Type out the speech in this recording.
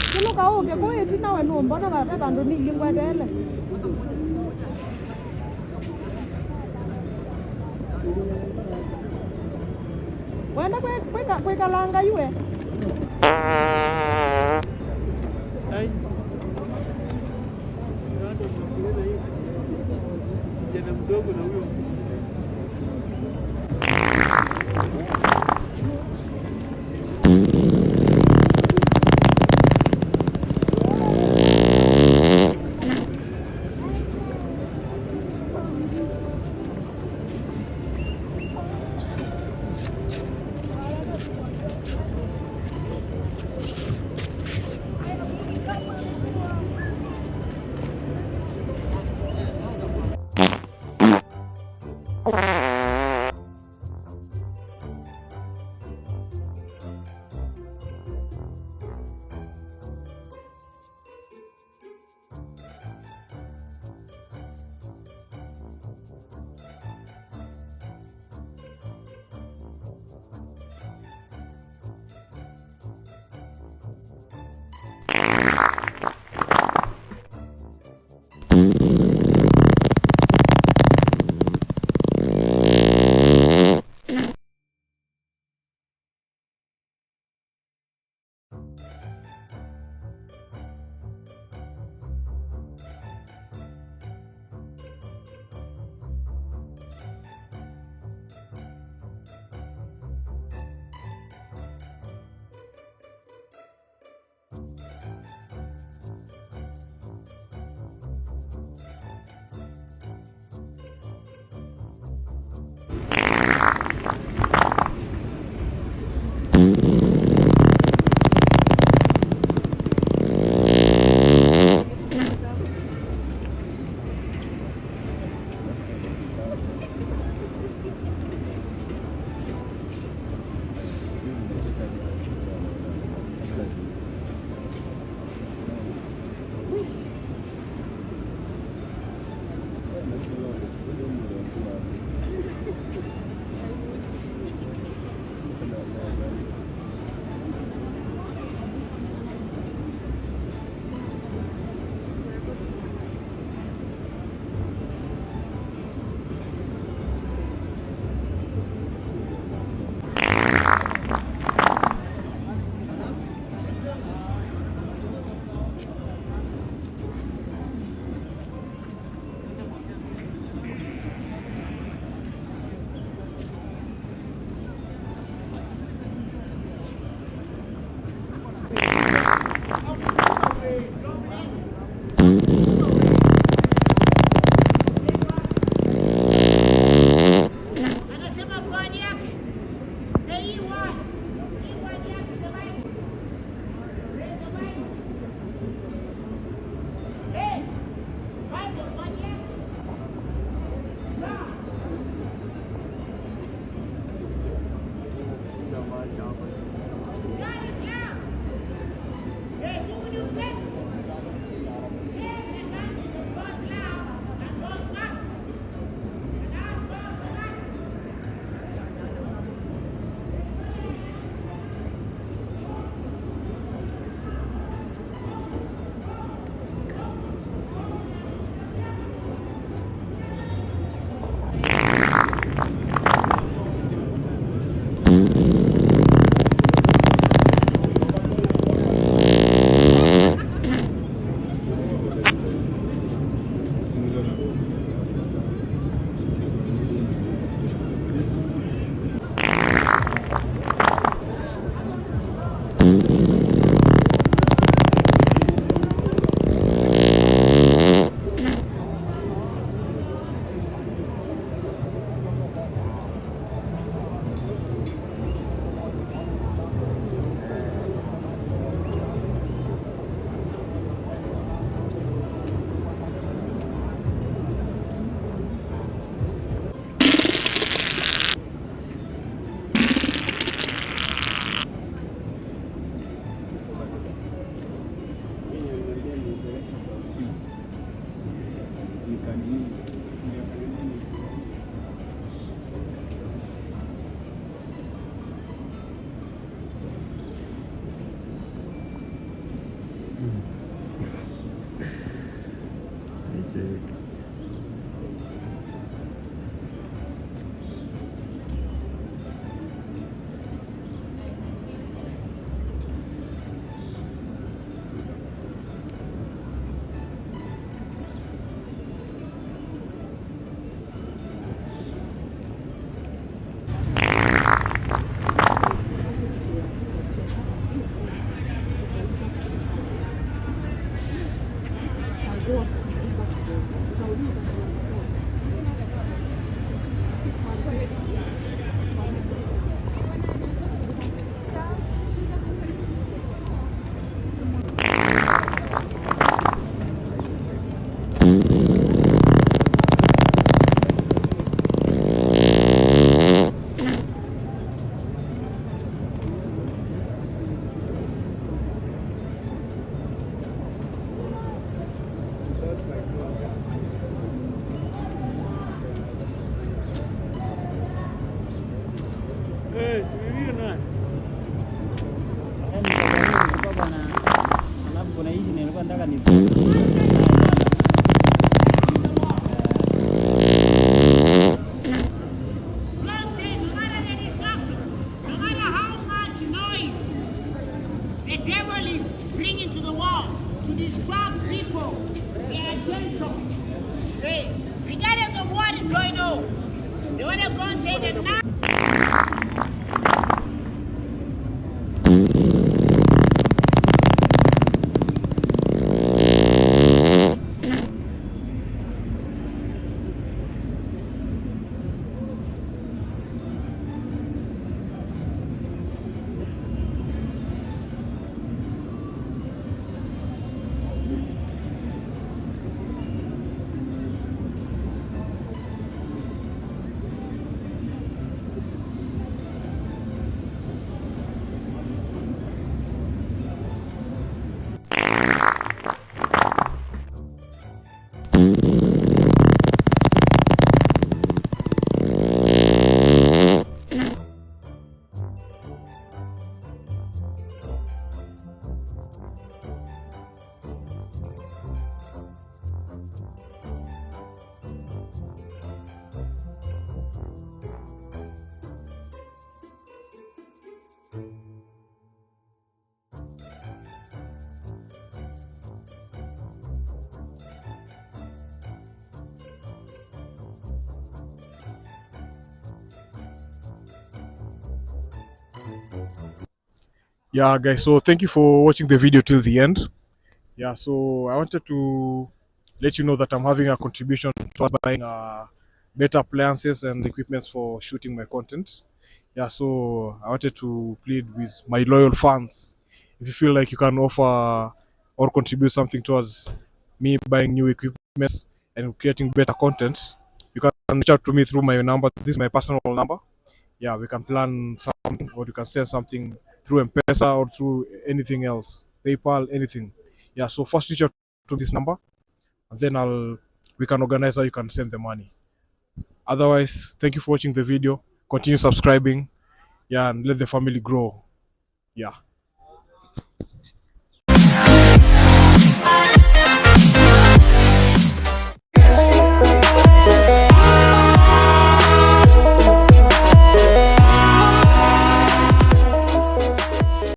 Kilo kau ke kau eti na wenu mbona ba bandu ni lingwa dele. Wenda kwe kalanga yue. Ai. Jana mdogo na huyo. Huyu nani? Alafu kuna hizi nilikuwa nataka ni the devil is bringing to the wall to distract people, their attention. Hey, regardless of what is going on, the word of God said that now. Yeah, guys, so thank you for watching the video till the end. Yeah, so I wanted to let you know that I'm having a contribution towards buying better appliances and equipments for shooting my content. Yeah, so I wanted to plead with my loyal fans. If you feel like you can offer or contribute something towards me buying new equipment and creating better content, you can reach out to me through my number. This is my personal number. Yeah, we can plan something, or you can send something through M-Pesa or through anything else, PayPal, anything. Yeah, so first reach out to this number, and then we can organize how you can send the money. Otherwise, thank you for watching the video. Continue subscribing, yeah, and let the family grow. Yeah.